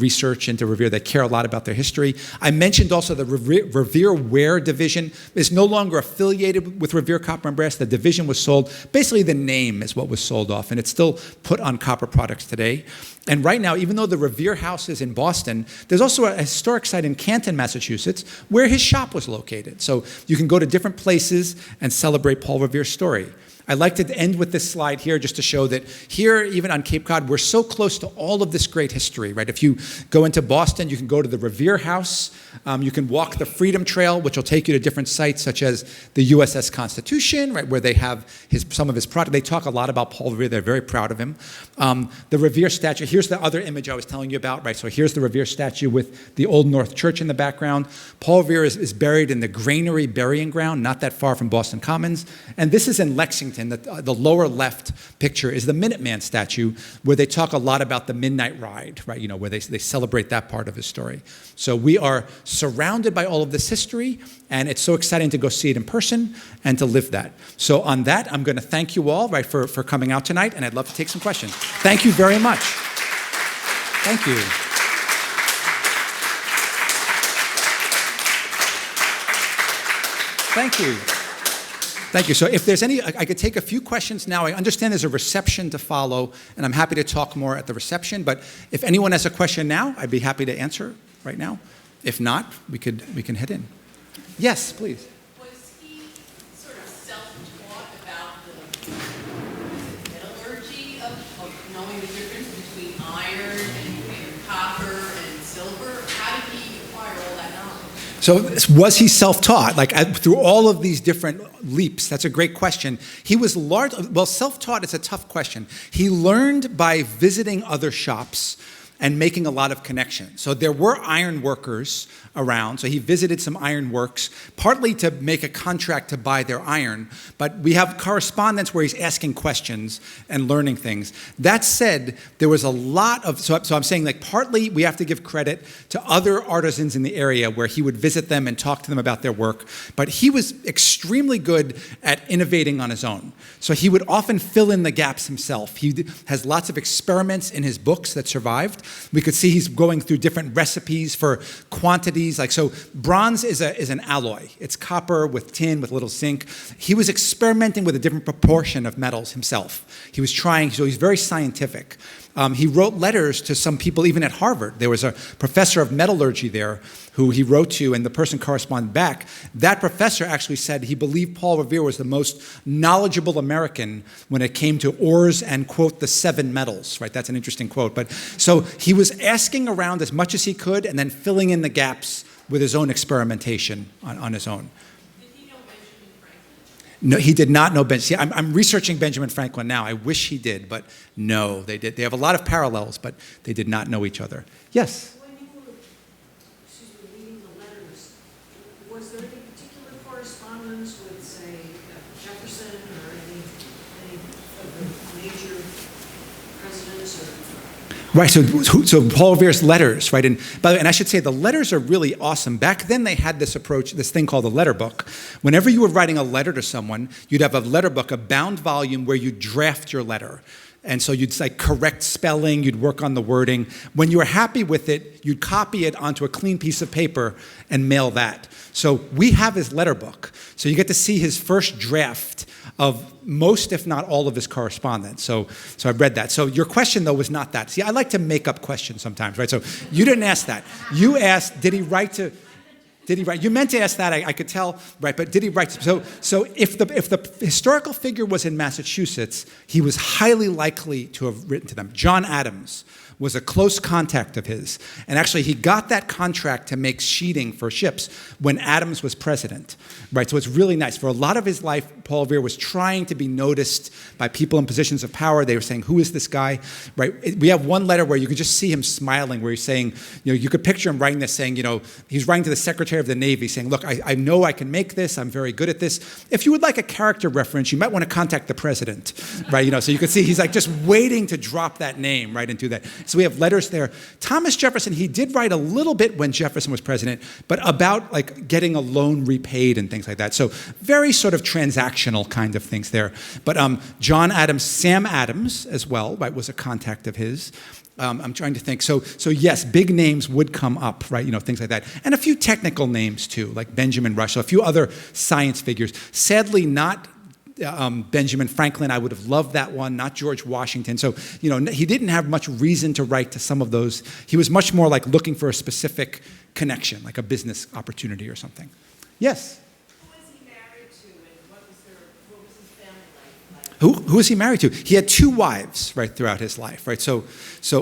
research into Revere. They care a lot about their history. I mentioned also the Revere Ware division is no longer affiliated with Revere Copper and Brass. The division was sold. Basically, the name is what was sold off, and it's still put on copper products today. And right now, even though the Revere house is in Boston, there's also a historic site in Canton, Massachusetts, where his shop was located. So you can go to different places and celebrate Paul Revere's story. I'd like to end with this slide here just to show that here, even on Cape Cod, we're so close to all of this great history, right? If you go into Boston, you can go to the Revere House. You can walk the Freedom Trail, which will take you to different sites such as the USS Constitution, right, where they have some of his product. They talk a lot about Paul Revere. They're very proud of him. The Revere statue. Here's the other image I was telling you about, right? So here's the Revere statue with the Old North Church in the background. Paul Revere is buried in the Granary Burying Ground, not that far from Boston Commons. And this is in Lexington. The lower left picture is the Minuteman statue, where they talk a lot about the Midnight Ride, right? Where they celebrate that part of his story. So we are surrounded by all of this history, and it's so exciting to go see it in person and to live that. So on that, I'm going to thank you all, right, for coming out tonight, and I'd love to take some questions. Thank you very much. Thank you. Thank you. Thank you. So if there's any, I could take a few questions now. I understand there's a reception to follow, and I'm happy to talk more at the reception. But if anyone has a question now, I'd be happy to answer right now. If not, we can head in. Yes, please. Was he sort of self-taught about the metallurgy of knowing the difference between iron and copper and silver? How did he acquire all that knowledge? So was he self-taught? Through all of these different leaps, that's a great question. He was self-taught is a tough question. He learned by visiting other shops and making a lot of connections. So there were iron workers around, so he visited some iron works, partly to make a contract to buy their iron, but we have correspondence where he's asking questions and learning things. That said, there was a lot of, so I'm saying partly we have to give credit to other artisans in the area where he would visit them and talk to them about their work, but he was extremely good at innovating on his own. So he would often fill in the gaps himself. He has lots of experiments in his books that survived. We could see he's going through different recipes for quantities. So bronze is an alloy. It's copper with tin with a little zinc. He was experimenting with a different proportion of metals himself. He was trying, so he's very scientific. he wrote letters to some people even at Harvard. There was a professor of metallurgy there who he wrote to, and the person corresponded back. That professor actually said he believed Paul Revere was the most knowledgeable American when it came to ores and, quote, the 7 metals, right? That's an interesting quote. But so he was asking around as much as he could and then filling in the gaps with his own experimentation on his own. Did he know Benjamin Franklin? No, he did not know Benjamin. See, I'm researching Benjamin Franklin now. I wish he did, but no, they did. They have a lot of parallels, but they did not know each other. Yes? When you were, reading the letters, was there any particular correspondence with, say, Jefferson or any of the major presidents or? Right, so Paul Revere's letters, right? And by the way, and I should say the letters are really awesome. Back then they had this approach, this thing called a letter book. Whenever you were writing a letter to someone, you'd have a letter book, a bound volume where you draft your letter. And so you'd like correct spelling, you'd work on the wording. When you were happy with it, you'd copy it onto a clean piece of paper and mail that. So we have his letter book. So you get to see his first draft of most, if not all, of his correspondence. So I read that. So your question, though, was not that. See, I like to make up questions sometimes, right? So you didn't ask that. You asked, did he write to... Did he write? You meant to ask that, I could tell, right? But did he write? So if the historical figure was in Massachusetts, he was highly likely to have written to them. John Adams was a close contact of his. And actually, he got that contract to make sheeting for ships when Adams was president, right? So it's really nice. For a lot of his life, Paul Revere was trying to be noticed by people in positions of power. They were saying, who is this guy, right? We have one letter where you could just see him smiling, where he's saying, you could picture him writing this saying, he's writing to the Secretary of the Navy saying, look, I know I can make this. I'm very good at this. If you would like a character reference, you might want to contact the president, right? So you can see he's like just waiting to drop that name, right, and do that. So we have letters there. Thomas Jefferson, he did write a little bit when Jefferson was president, but about like getting a loan repaid and things like that. So very sort of transactional kind of things there. But John Adams, Sam Adams as well, right, was a contact of his. I'm trying to think. So yes, big names would come up, right? Things like that. And a few technical names too, like Benjamin Rush, so a few other science figures. Sadly, not Benjamin Franklin. I would have loved that one, not George Washington. So, he didn't have much reason to write to some of those. He was much more like looking for a specific connection, like a business opportunity or something. Yes? Who was he married to and what was his family like? Who was he married to? He had 2 wives, right, throughout his life, right? So,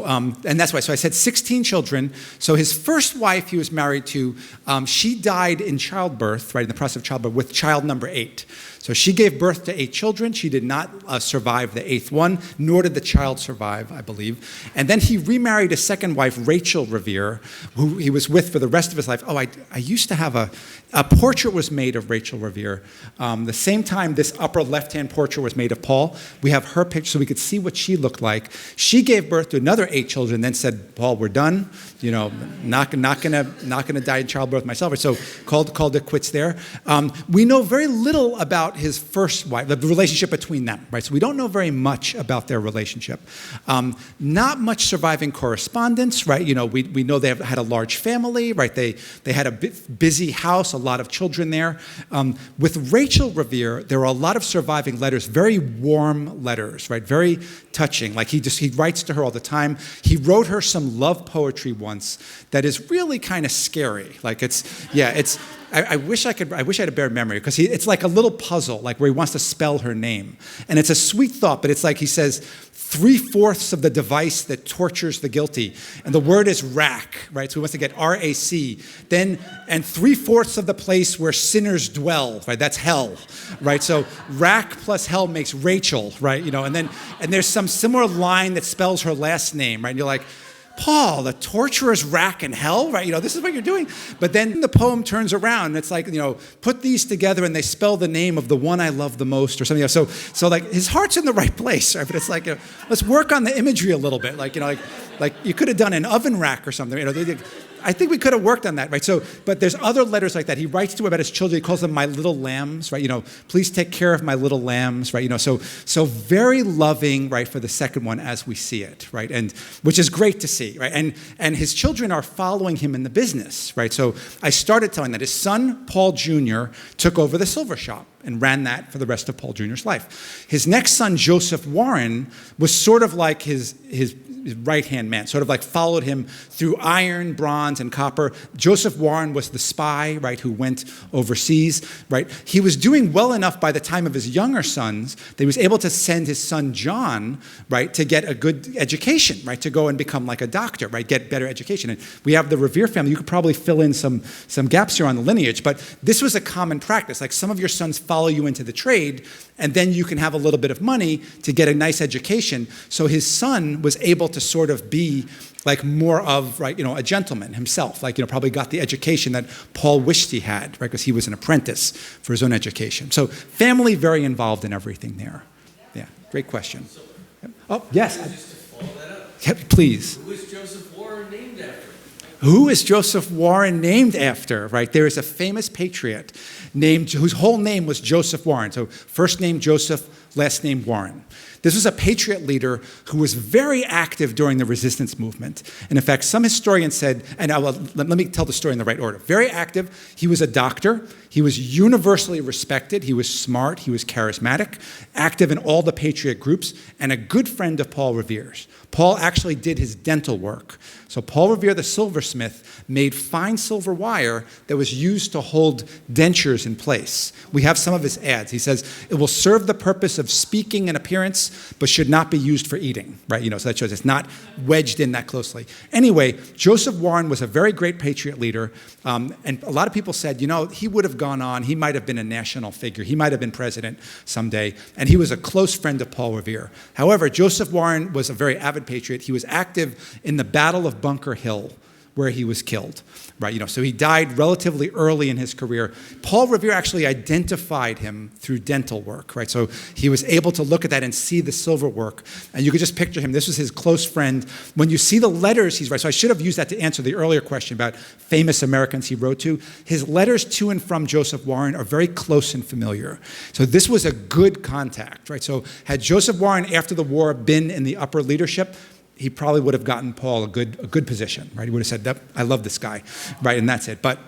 and that's why. So I said 16 children. So his first wife he was married to, she died in childbirth, right, in the process of childbirth, with child number 8. So she gave birth to 8 children. She did not survive the 8th one, nor did the child survive, I believe. And then he remarried a second wife, Rachel Revere, who he was with for the rest of his life. Oh, I used to have a portrait was made of Rachel Revere. The same time this upper left-hand portrait was made of Paul. We have her picture so we could see what she looked like. She gave birth to another 8 children, then said, Paul, we're done. Not gonna die in childbirth myself. So called it quits there. We know very little about his first wife, the relationship between them, right? So we don't know very much about their relationship. Not much surviving correspondence, right? We know they had a large family, right? They had a busy house, a lot of children there. With Rachel Revere, there are a lot of surviving letters, very warm letters, right? Very touching. Like he writes to her all the time. He wrote her some love poetry once that is really kind of scary. Like I wish I had a better memory because it's like a little puzzle, like where he wants to spell her name. And it's a sweet thought, but it's like he says, 3/4 of the device that tortures the guilty. And the word is rack, right? So he wants to get R-A-C. Then, and 3/4 of the place where sinners dwell, right? That's hell, right? So rack plus hell makes Rachel, right? And there's some similar line that spells her last name, right? And you're like, Paul, the torturer's rack in hell, right? This is what you're doing. But then the poem turns around and it's like, put these together and they spell the name of the one I love the most or something else. So like his heart's in the right place, right? But it's like, let's work on the imagery a little bit. Like you could have done an oven rack or something. I think we could have worked on that, right? So, but there's other letters like that. He writes to about his children. He calls them my little lambs, right? Please take care of my little lambs, right? So very loving, right, for the second one as we see it, right? And which is great to see, right? And his children are following him in the business, right? So I started telling that his son, Paul Jr., took over the silver shop and ran that for the rest of Paul Jr.'s life. His next son, Joseph Warren, was sort of like his right-hand man, sort of like followed him through iron, bronze, and copper. Joseph Warren was the spy, right, who went overseas, right? He was doing well enough by the time of his younger sons that he was able to send his son John, right, to get a good education, right, to go and become like a doctor, right, get better education. And we have the Revere family. You could probably fill in some gaps here on the lineage, but this was a common practice. Like some of your sons follow you into the trade, and then you can have a little bit of money to get a nice education. So his son was able to sort of be like more of, right, a gentleman himself, like, probably got the education that Paul wished he had, right, because he was an apprentice for his own education. So family very involved in everything there. Yeah, great question. Oh, yes. Just to follow that up, Yeah, please. who is Joseph Warren named after? Who is Joseph Warren named after, right? There is a famous patriot whose whole name was Joseph Warren. So first name Joseph, last name Warren. This was a patriot leader who was very active during the resistance movement. And in fact, some historians said, and let me tell the story in the right order. Very active. He was a doctor. He was universally respected. He was smart. He was charismatic, active in all the patriot groups, and a good friend of Paul Revere's. Paul actually did his dental work. So Paul Revere, the silversmith, made fine silver wire that was used to hold dentures in place. We have some of his ads. He says, it will serve the purpose of speaking and appearance, but should not be used for eating, right? So that shows it's not wedged in that closely. Anyway, Joseph Warren was a very great patriot leader, and a lot of people said, he would have gone on. He might have been a national figure. He might have been president someday, and he was a close friend of Paul Revere. However, Joseph Warren was a very avid patriot. He was active in the Battle of Bunker Hill, where he was killed, right? So he died relatively early in his career. Paul Revere actually identified him through dental work, right? So he was able to look at that and see the silver work, and you could just picture him. This was his close friend. When you see the letters he's writing, so I should have used that to answer the earlier question about famous Americans he wrote to. His letters to and from Joseph Warren are very close and familiar. So this was a good contact, right? So had Joseph Warren, after the war, been in the upper leadership, he probably would have gotten Paul a good position, right? He would have said, I love this guy, right? And that's it. But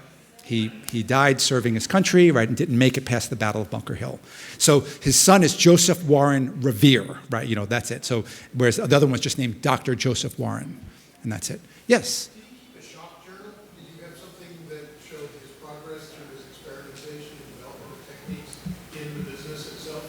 he died serving his country, right? And didn't make it past the Battle of Bunker Hill. So his son is Joseph Warren Revere, right? That's it. So whereas the other one was just named Dr. Joseph Warren, and that's it. Yes? Did he keep a shop journal? Did you have something that showed his progress through his experimentation and development of techniques in the business itself?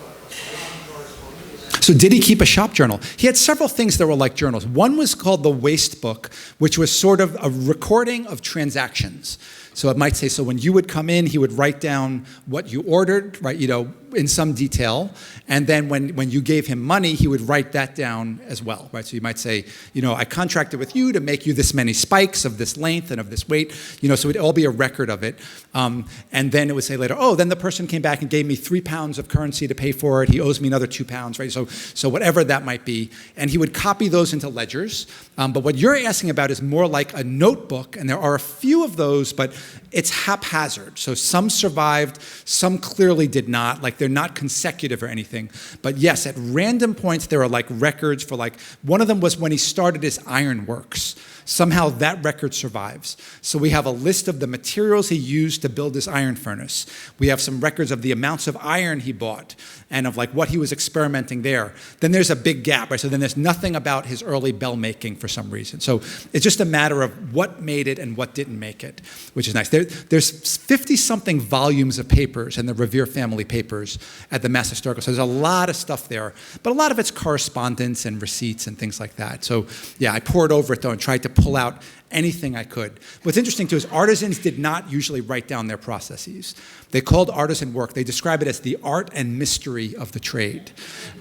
Correspondence? So did he keep a shop journal? He had several things that were like journals. One was called the Waste Book, which was sort of a recording of transactions. So it might say, so when you would come in, he would write down what you ordered, right, in some detail. And then when you gave him money, he would write that down as well, right? So you might say, I contracted with you to make you this many spikes of this length and of this weight, so it'd all be a record of it. And then it would say later, then the person came back and gave me 3 pounds of currency to pay for it. He owes me another 2 pounds, right? So whatever that might be. And he would copy those into ledgers. But what you're asking about is more like a notebook, and there are a few of those, but it's haphazard. So some survived, some clearly did not. Like they're not consecutive or anything. But yes, at random points there are like records for one of them was when he started his ironworks. Somehow that record survives. So we have a list of the materials he used to build this iron furnace. We have some records of the amounts of iron he bought and of what he was experimenting there. Then there's a big gap, right? So then there's nothing about his early bell making for some reason. So it's just a matter of what made it and what didn't make it, which is nice. There's 50-something volumes of papers in the Revere family papers at the Mass Historical. So there's a lot of stuff there, but a lot of it's correspondence and receipts and things like that. So yeah, I poured over it though and tried to pull out anything I could. What's interesting too is artisans did not usually write down their processes. They called artisan work, they describe it as the art and mystery of the trade,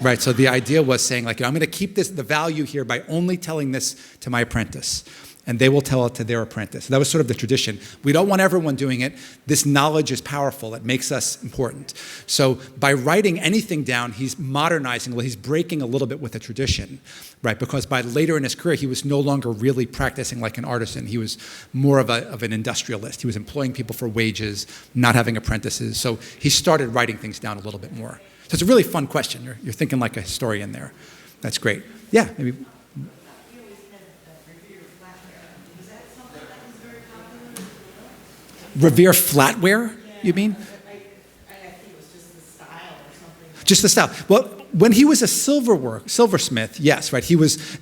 right? So the idea was saying I'm going to keep the value here by only telling this to my apprentice, and they will tell it to their apprentice. That was sort of the tradition. We don't want everyone doing it. This knowledge is powerful. It makes us important. So by writing anything down, he's modernizing, he's breaking a little bit with the tradition, right? Because by later in his career, he was no longer really practicing like an artisan. He was more of an industrialist. He was employing people for wages, not having apprentices. So he started writing things down a little bit more. So it's a really fun question. You're thinking like a historian there. That's great. Yeah, maybe. Revere flatware, you mean? I think it was just the style or something. Just the style. Well, when he was a silversmith, yes, right.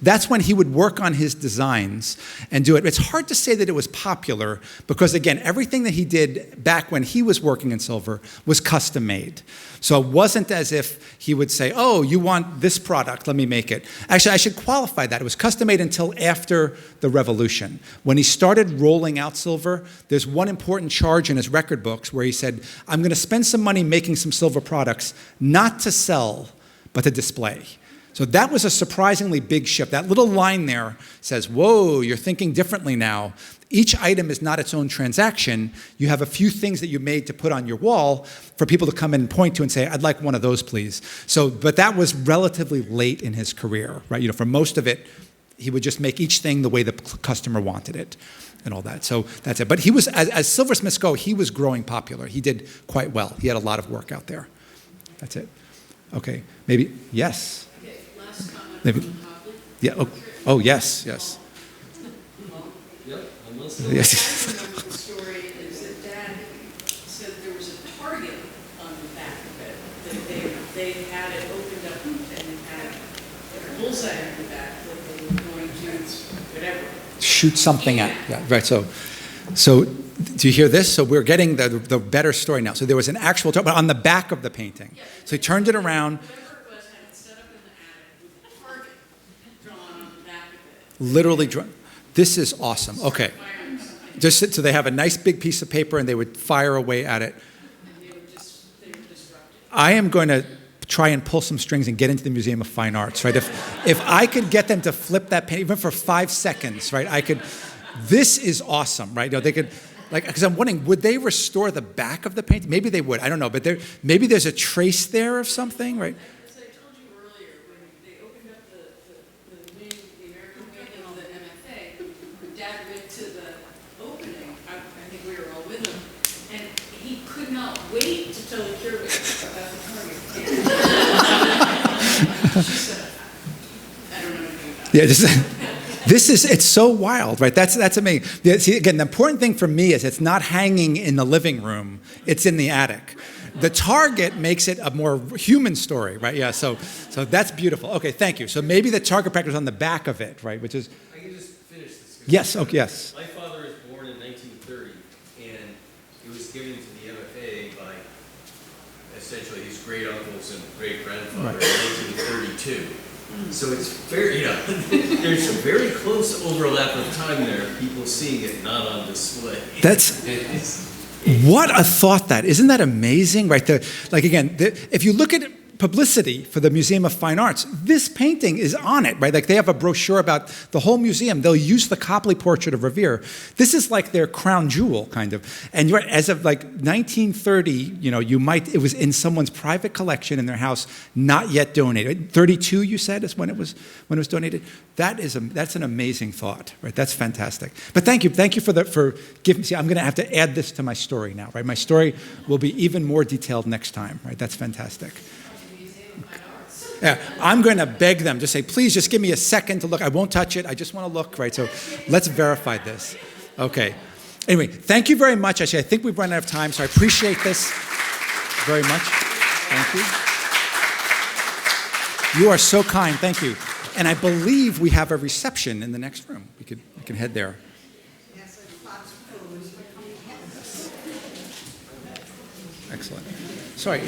That's when he would work on his designs and do it. It's hard to say that it was popular because, again, everything that he did back when he was working in silver was custom made. So it wasn't as if he would say, oh, you want this product, let me make it. Actually, I should qualify that. It was custom made until after the Revolution. When he started rolling out silver, there's one important charge in his record books where he said, I'm going to spend some money making some silver products, not to sell, but to display. So that was a surprisingly big shift. That little line there says, whoa, you're thinking differently now. Each item is not its own transaction. You have a few things that you made to put on your wall for people to come in and point to and say, I'd like one of those, please. So, but that was relatively late in his career, right? You know, for most of it, he would just make each thing the way the customer wanted it and all that. So that's it. But he was, as silversmiths go, he was growing popular. He did quite well. He had a lot of work out there. That's it. Okay, maybe, yes. Okay, last comment Maybe. from Copley. Yeah, oh yes, yes. Yep, I'm listening. Yes. I remember the story is that Dad said there was a target on the back of it, that they had it opened up and had a bullseye on the back that they were going to, whatever. Shoot something at, yeah, right, so do you hear this? So we're getting the better story now. So there was an actual, but on the back of the painting. So he turned it around. Whatever it was, had it set up in the attic with a target drawn on the back of it. Literally drawn. This is awesome, okay. Firing something, Just so they have a nice big piece of paper and they would fire away at it. and they were disrupted. I am going to try and pull some strings and get into the Museum of Fine Arts, right? If I could get them to flip that painting, even for 5 seconds, right? I could, this is awesome, right? You know, they could, like, because I'm wondering, would they restore the back of the painting? Maybe they would, I don't know, but maybe there's a trace there of something, right? As I told you earlier, when they opened up the wing, the American wing of the MFA, when Dad went to the opening, I think we were all with him, and he could not wait to tell the curator about the target. She said, I don't know anything about it. Yeah, it's so wild, right? That's amazing. Yeah, see, again, the important thing for me is it's not hanging in the living room, it's in the attic. The target makes it a more human story, right? Yeah, so that's beautiful. Okay, thank you. So maybe the target practice on the back of it, right? Which is, I can just finish this. yes, okay, yes. My father was born in 1930, and he was given to the MFA by essentially his great uncles and great grandfather in 1932. So it's very, there's a very close overlap of time there, people seeing it not on display. What a thought that. Isn't that amazing, right? If you look at publicity for the Museum of Fine Arts, this painting is on it, right? Like they have a brochure about the whole museum. They'll use the Copley portrait of Revere. This is like their crown jewel, kind of. And you're, as of like 1930, it was in someone's private collection in their house, not yet donated. 32, you said, is when it was donated. That's an amazing thought, right? That's fantastic. But thank you for giving. See, I'm going to have to add this to my story now, right? My story will be even more detailed next time, right? That's fantastic. Yeah, I'm going to beg them to say, please just give me a second to look. I won't touch it. I just want to look, right? So let's verify this. Okay. Anyway, thank you very much. Actually, I think we've run out of time, so I appreciate this very much. Thank you. You are so kind. Thank you. And I believe we have a reception in the next room. We can head there. Excellent. Sorry.